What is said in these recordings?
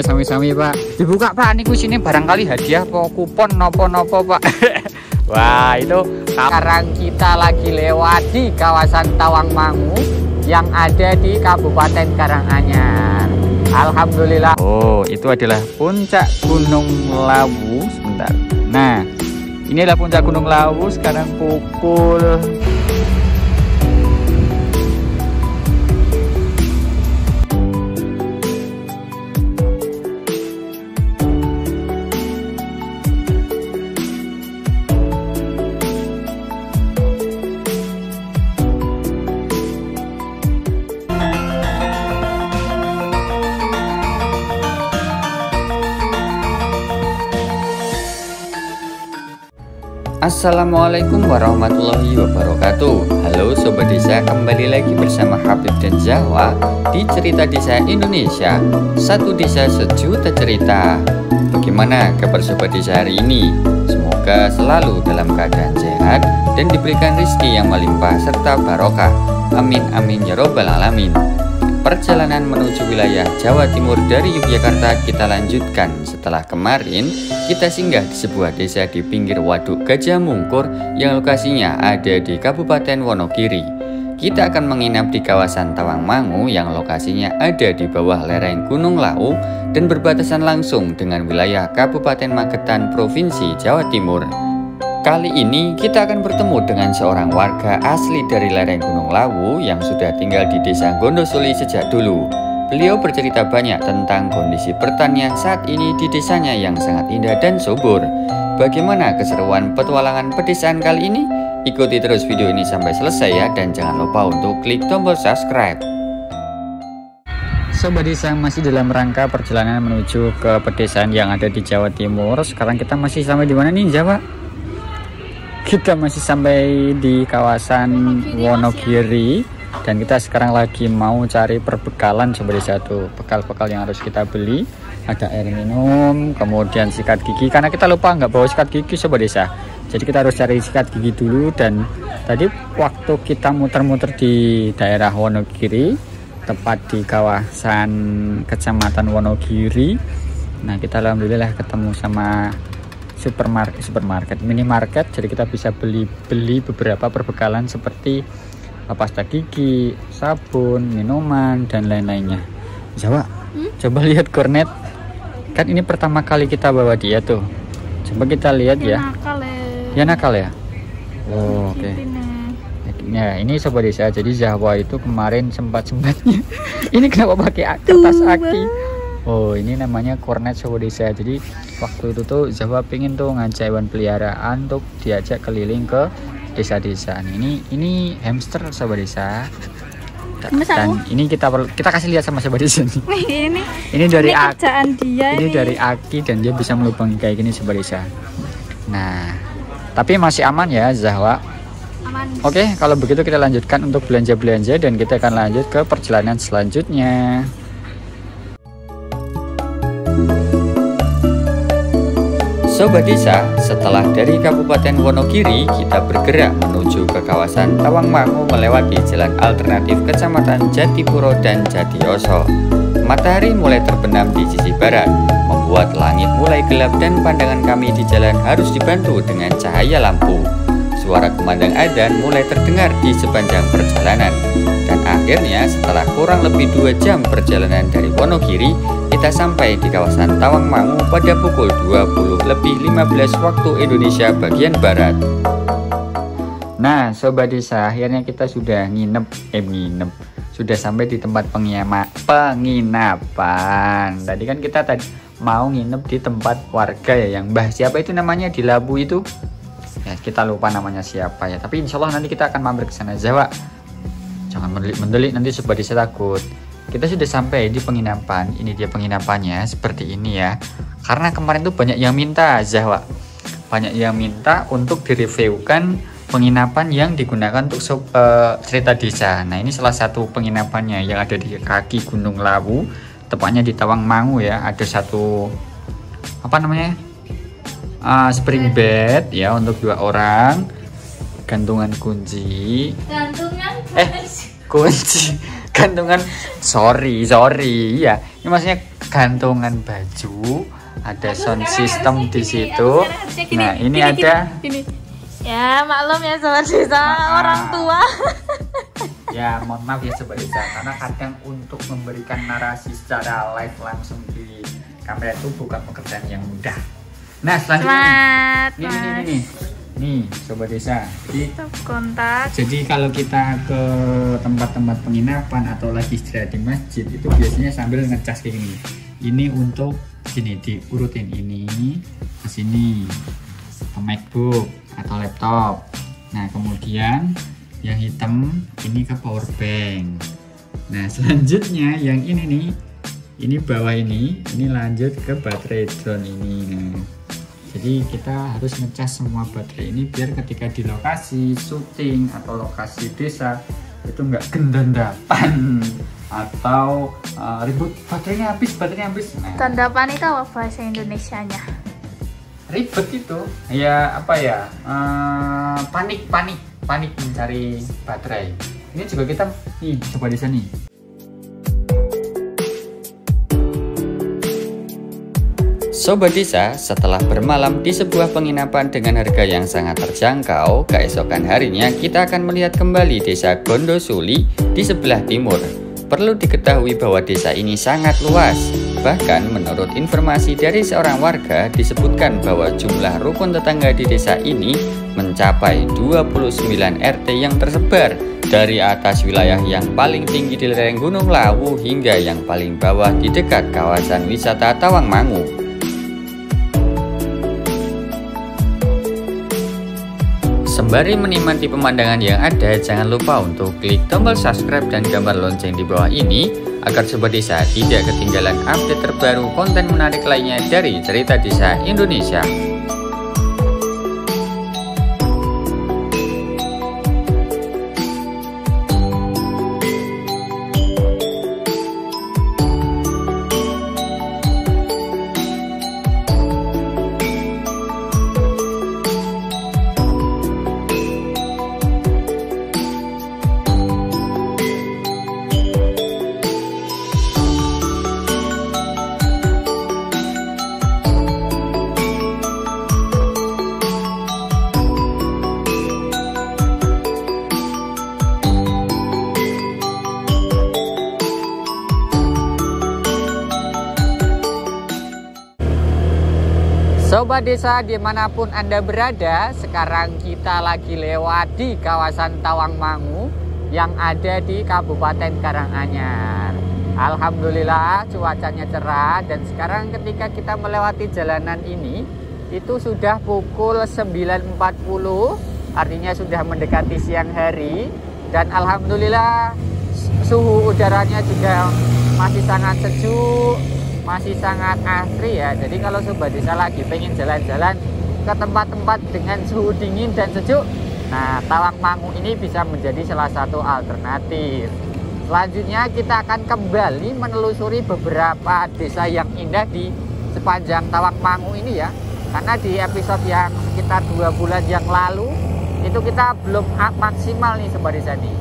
Sami-sami Pak. Dibuka Pak, niku sini barangkali hadiah po kupon nopo-nopo Pak. Wah itu sekarang kita lagi lewat di kawasan Tawangmangu yang ada di Kabupaten Karanganyar. Alhamdulillah. Oh itu adalah puncak Gunung Lawu. Sebentar. Nah inilah puncak Gunung Lawu. Sekarang pukul Assalamualaikum warahmatullahi wabarakatuh. Halo Sobat Desa, kembali lagi bersama Habib dan Zahwa di Cerita Desa Indonesia. Satu desa sejuta cerita. Bagaimana kabar Sobat Desa hari ini? Semoga selalu dalam keadaan sehat dan diberikan rezeki yang melimpah serta barokah. Amin amin ya robbal alamin. Perjalanan menuju wilayah Jawa Timur dari Yogyakarta kita lanjutkan. Setelah kemarin kita singgah di sebuah desa di pinggir Waduk Gajah Mungkur yang lokasinya ada di Kabupaten Wonogiri. Kita akan menginap di kawasan Tawangmangu yang lokasinya ada di bawah lereng Gunung Lawu dan berbatasan langsung dengan wilayah Kabupaten Magetan, Provinsi Jawa Timur. Kali ini kita akan bertemu dengan seorang warga asli dari lereng Gunung Lawu yang sudah tinggal di desa Gondosuli sejak dulu. Beliau bercerita banyak tentang kondisi pertanian saat ini di desanya yang sangat indah dan subur. Bagaimana keseruan petualangan pedesaan kali ini? Ikuti terus video ini sampai selesai ya, dan jangan lupa untuk klik tombol subscribe. Sobat Desa, masih dalam rangka perjalanan menuju ke pedesaan yang ada di Jawa Timur. Sekarang kita masih sampai di mana nih, Jawa? Kita masih sampai di kawasan Wonogiri dan kita sekarang lagi mau cari perbekalan Sobat Desa tuh. Bekal-bekal yang harus kita beli, ada air minum, kemudian sikat gigi, karena kita lupa nggak bawa sikat gigi Sobat Desa. Jadi kita harus cari sikat gigi dulu. Dan tadi waktu kita muter-muter di daerah Wonogiri, tepat di kawasan Kecamatan Wonogiri, nah kita alhamdulillah ketemu sama supermarket, minimarket. Jadi kita bisa beli beberapa perbekalan seperti pasta gigi, sabun, minuman, dan lain-lainnya. Jawa, coba lihat kornet. Kan ini pertama kali kita bawa dia tuh. Coba kita lihat ya. Ya nakal ya. Oh, oke. Nah ini Sobat Desa, jadi Zahwa itu kemarin sempat-sempatnya ini kenapa pakai kertas aki? Oh ini namanya kornet Sobat Desa. Jadi waktu itu tuh Zahwa pengen tuh ngajak hewan peliharaan untuk diajak keliling ke desa-desa. Ini hamster Sobat Desa. Dan ini kita kasih lihat sama Sobat Desa nih. Ini dari dari Aki dan dia bisa melubangi kayak gini Sobat Desa. Nah tapi masih aman ya Zahwa. Aman. Oke, kalau begitu kita lanjutkan untuk belanja-belanja dan kita akan lanjut ke perjalanan selanjutnya. Sobat Desa, setelah dari Kabupaten Wonogiri, kita bergerak menuju ke kawasan Tawangmangu melewati jalan alternatif Kecamatan Jatipuro dan Jatioso. Matahari mulai terbenam di sisi barat, membuat langit mulai gelap dan pandangan kami di jalan harus dibantu dengan cahaya lampu. Suara kumandang adzan mulai terdengar di sepanjang perjalanan. Dan akhirnya setelah kurang lebih 2 jam perjalanan dari Wonogiri, kita sampai di kawasan Tawangmangu pada pukul 20:15 waktu Indonesia bagian Barat. Nah Sobat Desa, akhirnya kita sudah sudah sampai di tempat penginapan. Tadi kan kita mau nginep di tempat warga ya, yang Mbah siapa itu namanya di Labu itu ya, kita lupa namanya siapa ya, tapi insya Allah nanti kita akan mampir ke sana. Jawa, jangan mendelik nanti Sobat Desa takut. Kita sudah sampai di penginapan. Ini dia penginapannya seperti ini ya. Karena kemarin tuh banyak yang minta Zahwa, banyak yang minta untuk direviewkan penginapan yang digunakan untuk cerita desa. Nah ini salah satu penginapannya yang ada di kaki Gunung Lawu, tepatnya di Tawangmangu ya. Ada satu spring bed ya untuk 2 orang, gantungan kunci, kunci gantungan sorry ya, ini maksudnya gantungan baju, ada sound system di situ. Nah, ini ada. Ya, maklum ya Sobat Desa, orang tua. Ya, mohon maaf ya Sobat Desa, karena kadang untuk memberikan narasi secara live langsung di kamera itu bukan pekerjaan yang mudah. Nah, selanjutnya nih Sobat Desa. Jadi kontak. Jadi kalau kita ke tempat-tempat penginapan atau lagi istirahat di masjid itu biasanya sambil ngecas kayak gini. Ini untuk sini diurutin ini ke sini ke MacBook atau laptop. Nah, kemudian yang hitam ini ke power bank. Nah, selanjutnya yang ini nih, ini bawah ini lanjut ke baterai drone ini. Nah, jadi kita harus ngecas semua baterai ini biar ketika di lokasi syuting atau lokasi desa itu nggak gendandapan atau ribut baterainya habis. Nah, gendapan itu apa bahasa Indonesianya? Ribet itu ya, apa ya, panik mencari baterai. Ini juga kita nih coba di sini. Sobat Desa, setelah bermalam di sebuah penginapan dengan harga yang sangat terjangkau, keesokan harinya kita akan melihat kembali desa Gondosuli di sebelah timur. Perlu diketahui bahwa desa ini sangat luas. Bahkan menurut informasi dari seorang warga disebutkan bahwa jumlah rukun tetangga di desa ini mencapai 29 RT yang tersebar dari atas wilayah yang paling tinggi di lereng Gunung Lawu hingga yang paling bawah di dekat kawasan wisata Tawangmangu. Sembari menikmati pemandangan yang ada, jangan lupa untuk klik tombol subscribe dan gambar lonceng di bawah ini agar Sobat Desa tidak ketinggalan update terbaru konten menarik lainnya dari Cerita Desa Indonesia. Sobat Desa dimanapun Anda berada, sekarang kita lagi lewat di kawasan Tawangmangu yang ada di Kabupaten Karanganyar. Alhamdulillah cuacanya cerah dan sekarang ketika kita melewati jalanan ini itu sudah pukul 9.40, artinya sudah mendekati siang hari, dan alhamdulillah suhu udaranya juga masih sangat sejuk, masih sangat asri ya. Jadi kalau Sobat Desa lagi pengen jalan-jalan ke tempat-tempat dengan suhu dingin dan sejuk, nah Tawangmangu ini bisa menjadi salah satu alternatif. Selanjutnya kita akan kembali menelusuri beberapa desa yang indah di sepanjang Tawangmangu ini ya. Karena di episode yang sekitar 2 bulan yang lalu itu kita belum maksimal nih Sobat Desa nih.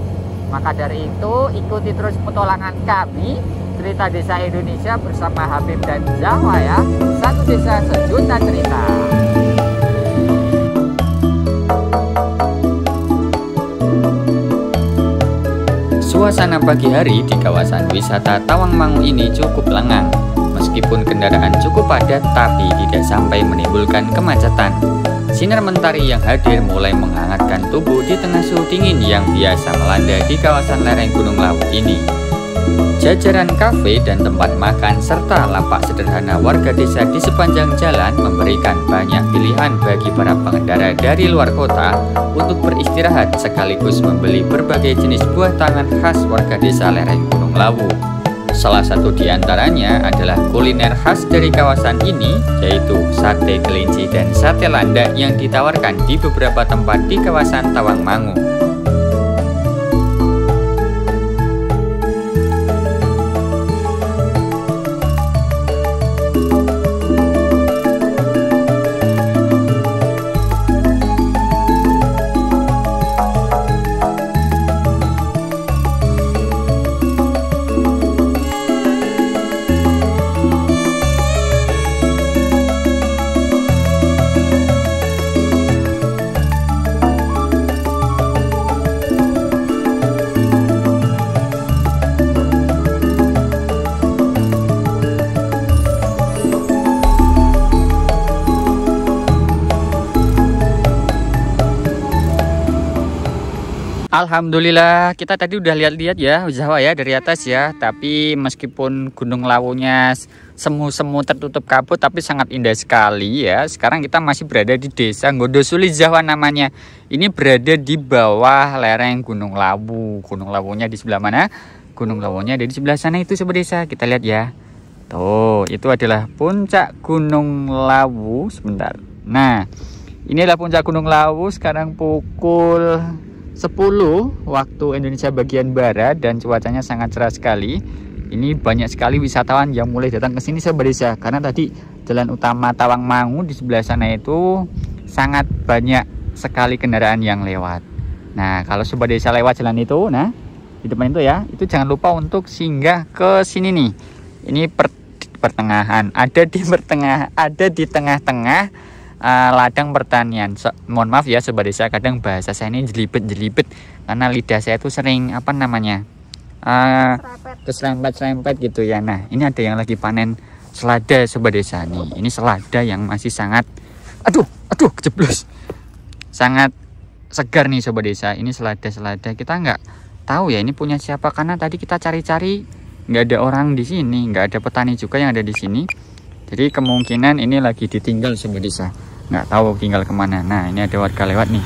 Maka dari itu ikuti terus petualangan kami Cerita Desa Indonesia bersama Habib dan Jawa ya. Satu desa sejuta cerita. Suasana pagi hari di kawasan wisata Tawangmangu ini cukup lengang. Meskipun kendaraan cukup padat, tapi tidak sampai menimbulkan kemacetan. Sinar mentari yang hadir mulai menghangatkan tubuh di tengah suhu dingin yang biasa melanda di kawasan lereng Gunung Lawu ini. Jajaran kafe dan tempat makan serta lapak sederhana warga desa di sepanjang jalan memberikan banyak pilihan bagi para pengendara dari luar kota untuk beristirahat sekaligus membeli berbagai jenis buah tangan khas warga desa lereng Gunung Lawu. Salah satu di antaranya adalah kuliner khas dari kawasan ini, yaitu sate kelinci dan sate landak yang ditawarkan di beberapa tempat di kawasan Tawangmangu. Alhamdulillah kita tadi udah lihat-lihat ya Jawa ya dari atas ya. Tapi meskipun Gunung Lawunya semu-semu tertutup kabut tapi sangat indah sekali ya. Sekarang kita masih berada di desa Gondosuli Jawa namanya. Ini berada di bawah lereng Gunung Lawu. Gunung Lawunya di sebelah mana? Gunung Lawunya ada di sebelah sana itu sobat desa. Kita lihat ya. Tuh itu adalah puncak Gunung Lawu. Sebentar. Nah inilah puncak Gunung Lawu. Sekarang pukul 10 waktu Indonesia bagian barat dan cuacanya sangat cerah sekali. Ini banyak sekali wisatawan yang mulai datang ke sini sobat desa, karena tadi jalan utama Tawangmangu di sebelah sana itu sangat banyak sekali kendaraan yang lewat. Nah, kalau sobat desa lewat jalan itu, nah di depan itu ya, itu jangan lupa untuk singgah ke sini nih. Ini pertengahan, ada di tengah-tengah ladang pertanian. Mohon maaf ya sobat desa, kadang bahasa saya ini jelibet karena lidah saya itu sering apa namanya keserempet gitu ya. Nah ini ada yang lagi panen selada sobat desa nih. Ini selada yang masih sangat aduh kejeblos, sangat segar nih sobat desa. Ini selada kita nggak tahu ya ini punya siapa, karena tadi kita cari-cari nggak ada orang di sini, nggak ada petani juga yang ada di sini. Jadi kemungkinan ini lagi ditinggal sobat desa, nggak tahu tinggal kemana. Nah ini ada warga lewat nih.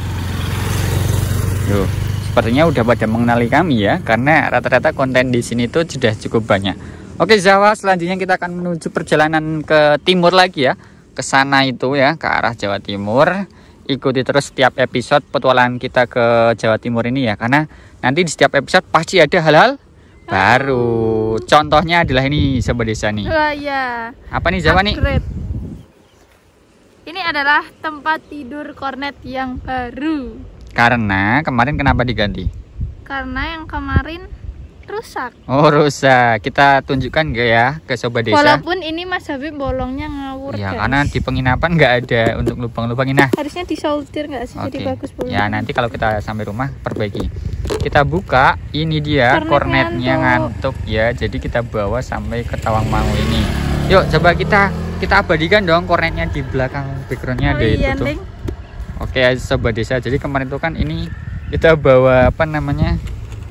Yo, sepertinya udah pada mengenali kami ya, karena rata-rata konten di sini tuh sudah cukup banyak. Oke Jawa, selanjutnya kita akan menuju perjalanan ke timur lagi ya, ke sana itu ya, ke arah Jawa Timur. Ikuti terus setiap episode petualangan kita ke Jawa Timur ini ya, karena nanti di setiap episode pasti ada hal-hal baru. Contohnya adalah ini sobat desa nih. Wah ya. Apa nih Jawa nih? Ini adalah tempat tidur kornet yang baru. Karena kemarin kenapa diganti? Karena yang kemarin rusak. Oh rusak. Kita tunjukkan gak ya ke sobat desa? Walaupun ini Mas Habib bolongnya ngawur ya, guys. karena di penginapan nggak ada untuk lubang-lubang ini. Nah, harusnya disolder nggak sih? Jadi bagus bolongnya. Ya nanti kalau kita sampai rumah perbaiki. Kita buka, ini dia kornetnya ngantuk ya. Jadi kita bawa sampai ke Tawangmangu ini. Yuk coba kita abadikan dong kornetnya di belakang backgroundnya ada itu tuh. Oke sobat desa. Jadi kemarin itu kan ini kita bawa apa namanya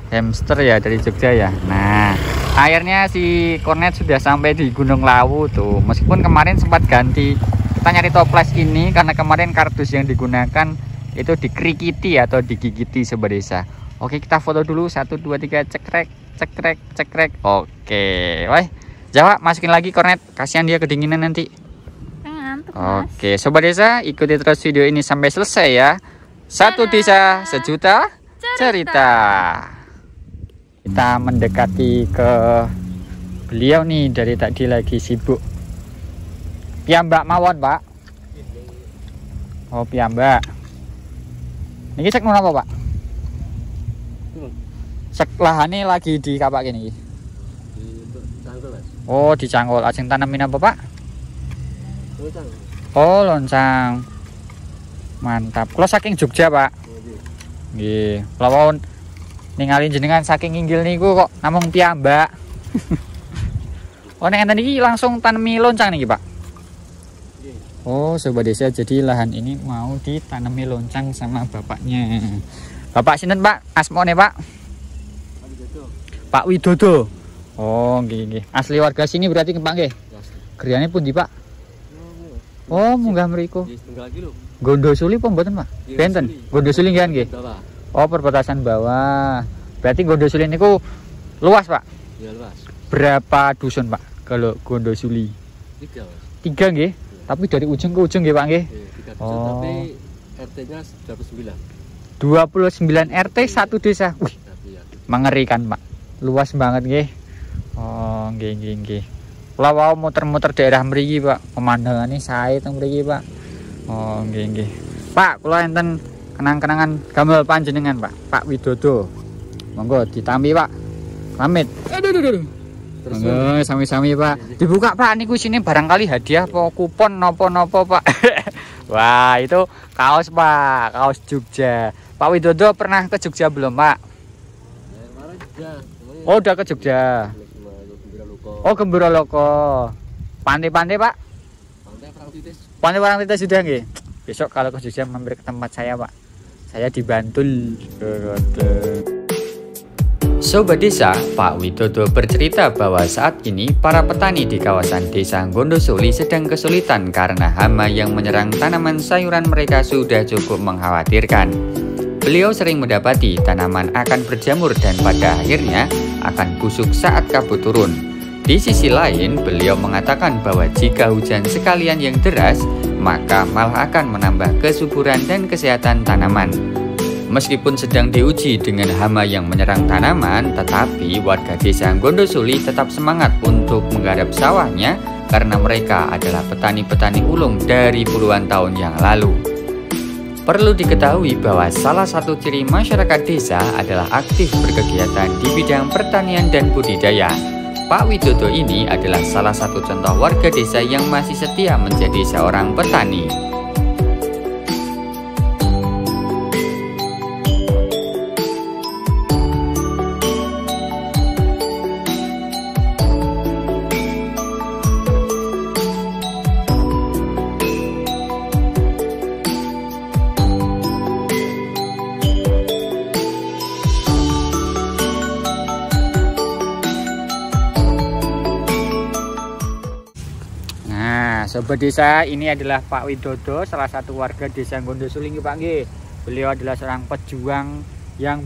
hamster ya dari Jogja ya. Nah akhirnya si kornet sudah sampai di Gunung Lawu tuh. Meskipun kemarin sempat ganti, kita nyari toples ini karena kemarin kardus yang digunakan itu dikrikiti atau digigiti sobat desa. Oke kita foto dulu 1 2 3 cekrek. Oke, wah Jawa masukin lagi kornet, kasihan dia kedinginan nanti. Oke sobat desa, ikuti terus video ini sampai selesai ya. Satu desa sejuta cerita. Kita mendekati ke beliau nih, dari tadi lagi sibuk. Piyambak mawon pak. Oh piyambak. Ini cek apa pak? Cek lahannya lagi di kapak gini. Oh di Cangkol. Ajeng tanamin apa pak? Loncang. Oh loncang. Mantap. Kalau saking Jogja pak. Nggih. Kalau ningali jenengan saking inggil niku kok namung piyambak. Oh nek enten iki langsung tanami loncang niki pak. Oh sobat desa, jadi lahan ini mau ditanami loncang sama bapaknya. Bapak sinten pak? Asmone pak? Pak Widodo. Oh nggih. Asli warga sini berarti Pak nggih. Griane pundi Pak? Oh munggah mriku. Gondosuli apa mboten Pak? Benten. Gondosuli nggih. Oh perbatasan bawah. Berarti Gondosuli niku luas Pak? Iya luas. Berapa dusun Pak kalau Gondosuli? 3 nggih. Tapi dari ujung ke ujung nggih Pak nggih. Oh. Tapi RT-nya 29 RT 1 desa. Wih. Mengerikan Pak. Luas banget nggih. Oh nggih. Kula wau muter-muter daerah mriki Pak. Pemandangannya sae teng mriki Pak. Oh nggih. Pak, kula enten kenang-kenangan gambar panjenengan Pak. Pak Widodo. Monggo ditampi Pak. Pamit. Aduh. Monggo sami-sami Pak. Dibuka Pak niku sini barangkali hadiah apa kupon nopo-nopo Pak. Wah, itu kaos Pak, kaos Jogja. Pak Widodo pernah ke Jogja belum Pak? Oh udah ke Jogja. Oh Gembira Loko. Pantai-pantai Pak? Pantai Parangtritis sudah nggih. Besok kalau ke Jogja mampir ke tempat saya Pak. saya di Bantul. Sobat Desa, Pak Widodo bercerita bahwa saat ini para petani di kawasan Desa Gondosuli sedang kesulitan karena hama yang menyerang tanaman sayuran mereka sudah cukup mengkhawatirkan. Beliau sering mendapati tanaman akan berjamur dan pada akhirnya akan busuk saat kabut turun. Di sisi lain, beliau mengatakan bahwa jika hujan sekalian yang deras, maka malah akan menambah kesuburan dan kesehatan tanaman. Meskipun sedang diuji dengan hama yang menyerang tanaman, tetapi warga Desa Gondosuli tetap semangat untuk menggarap sawahnya karena mereka adalah petani-petani ulung dari puluhan tahun yang lalu. Perlu diketahui bahwa salah satu ciri masyarakat desa adalah aktif berkegiatan di bidang pertanian dan budidaya. Pak Widodo ini adalah salah satu contoh warga desa yang masih setia menjadi seorang petani. Sobat Desa, ini adalah Pak Widodo, salah satu warga Desa Gondosuli Pak Nggih. Beliau adalah seorang pejuang yang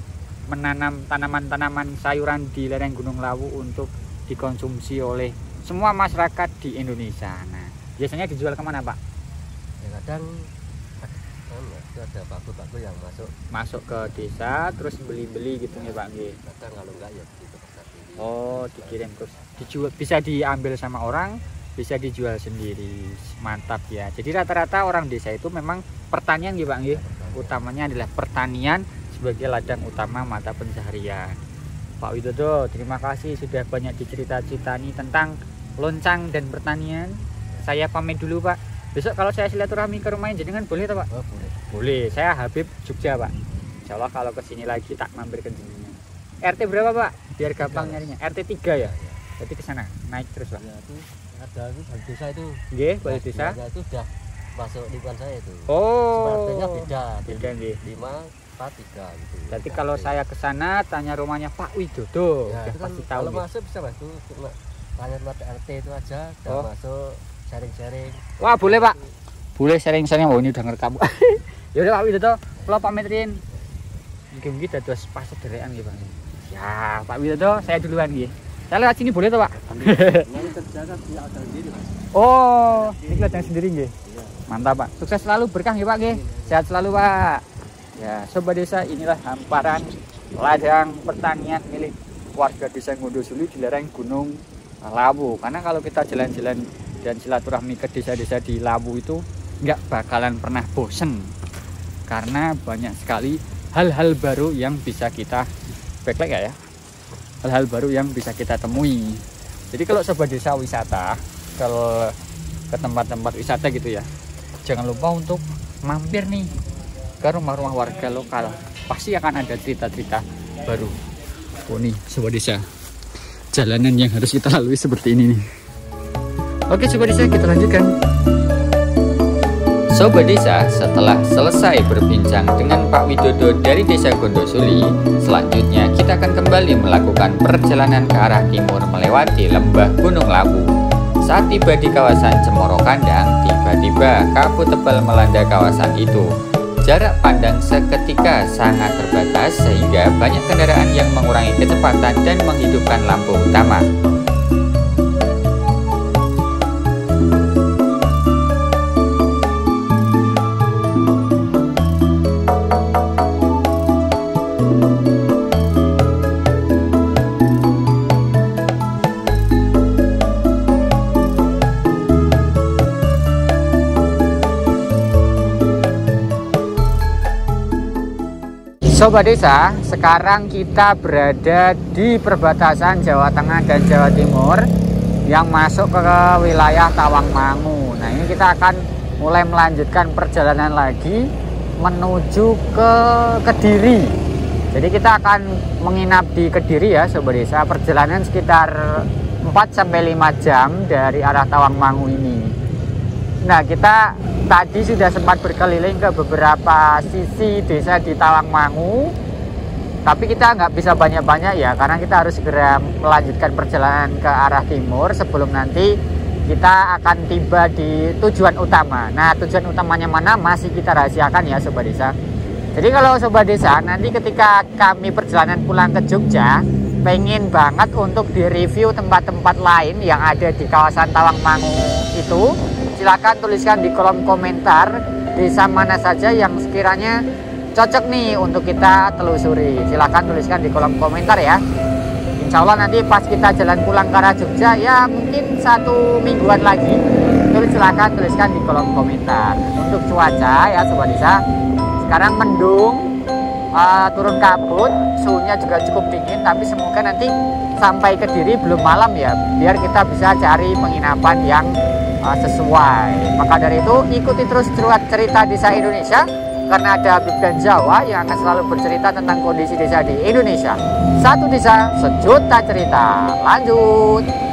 menanam tanaman-tanaman sayuran di lereng Gunung Lawu untuk dikonsumsi oleh semua masyarakat di Indonesia. Nah, biasanya dijual kemana Pak? Ya, kadang ada paku-paku yang masuk ke desa, terus beli-beli gitu nih Pak Nggih. Kadang kalau enggak ya di tempat ini. Oh, dikirim terus dijual, bisa diambil sama orang, bisa dijual sendiri. Mantap ya. Jadi rata-rata orang desa itu memang pertanian gitu Pak nggih. Utamanya adalah pertanian sebagai ladang utama mata pencaharian. Pak Widodo, terima kasih sudah banyak dicerita-ceritani tentang loncang dan pertanian. Saya pamit dulu Pak. Besok kalau saya silaturahmi ke rumahnya jenengan boleh tak Pak? Oh, boleh. Boleh. Saya Habib Jogja Pak. Insya Allah kalau kesini lagi tak mampir ke jenengan. RT berapa Pak? Biar gampang nyarinya. RT 3 ya? Jadi ke sana naik terus Pak. Ya, itu ada balai desa itu. Nggih, balai desa. Itu sudah masuk lingkungan saya itu. Oh. Sepertinya beda. Beda nggih. 5, 4, 3 gitu. Berarti kalau saya ke sana tanya rumahnya Pak Widodo, ya, udah kan pasti tahu. Kalau masuk bisa Mas, itu cuma tanya RT itu aja, udah masuk sharing-sharing. Wah, boleh Pak. Boleh sharing-sharing. Oh, ini udah ngerekam. Ya udah Pak Widodo, kalau pamitin. Mungkin dados pas sederekan nggih Pak. Ya, Pak Widodo, saya duluan nggih. Saya lewat sini boleh toh Pak? Ini kerjakan di ladang sendiri Mas. Oh, ini ladang sendiri nggih. Iya. Mantap Pak. Sukses selalu, berkah nggih Pak nggih. Sehat selalu Pak. Ya, Sobat Desa, inilah hamparan ladang pertanian milik warga Desa Gondosuli di lereng Gunung Lawu. Karena kalau kita jalan-jalan dan silaturahmi ke desa-desa di Lawu itu nggak bakalan pernah bosen. Karena banyak sekali hal-hal baru yang bisa kita backlight ya. Hal-hal baru yang bisa kita temui. Jadi kalau Sobat Desa wisata, kalau ke tempat-tempat wisata gitu ya, jangan lupa untuk mampir nih ke rumah-rumah warga lokal. Pasti akan ada cerita-cerita baru. Oh nih Sobat Desa, jalanan yang harus kita lalui seperti ini nih. Oke Sobat Desa, kita lanjutkan. Sobat Desa, setelah selesai berbincang dengan Pak Widodo dari Desa Gondosuli, selanjutnya kita akan kembali melakukan perjalanan ke arah timur melewati lembah Gunung Lawu. Saat tiba di kawasan Cemoro Kandang, tiba-tiba kabut tebal melanda kawasan itu. Jarak pandang seketika sangat terbatas sehingga banyak kendaraan yang mengurangi kecepatan dan menghidupkan lampu utama. Sobat Desa, sekarang kita berada di perbatasan Jawa Tengah dan Jawa Timur yang masuk ke wilayah Tawangmangu. Nah, ini kita akan mulai melanjutkan perjalanan lagi menuju ke Kediri. Jadi kita akan menginap di Kediri ya Sobat Desa. Perjalanan sekitar 4-5 jam dari arah Tawangmangu ini. Nah, kita tadi sudah sempat berkeliling ke beberapa sisi desa di Tawangmangu, tapi kita nggak bisa banyak-banyak ya, karena kita harus segera melanjutkan perjalanan ke arah timur sebelum nanti kita akan tiba di tujuan utama. Nah, tujuan utamanya mana masih kita rahasiakan ya Sobat Desa. Jadi kalau Sobat Desa, nanti ketika kami perjalanan pulang ke Jogja, pengen banget untuk direview tempat-tempat lain yang ada di kawasan Tawangmangu itu, silakan tuliskan di kolom komentar desa mana saja yang sekiranya cocok nih untuk kita telusuri. Silahkan tuliskan di kolom komentar ya. Insya Allah nanti pas kita jalan pulang ke arah Jogja ya mungkin 1 mingguan lagi, silahkan tuliskan di kolom komentar. Untuk cuaca ya Sobat Desa, sekarang mendung, turun kabut, suhunya juga cukup dingin, tapi semoga nanti sampai Kediri belum malam ya, biar kita bisa cari penginapan yang sesuai. Maka dari itu ikuti terus cerita Desa Indonesia, karena ada Habib dan Jawa yang akan selalu bercerita tentang kondisi desa di Indonesia. Satu desa, sejuta cerita. Lanjut.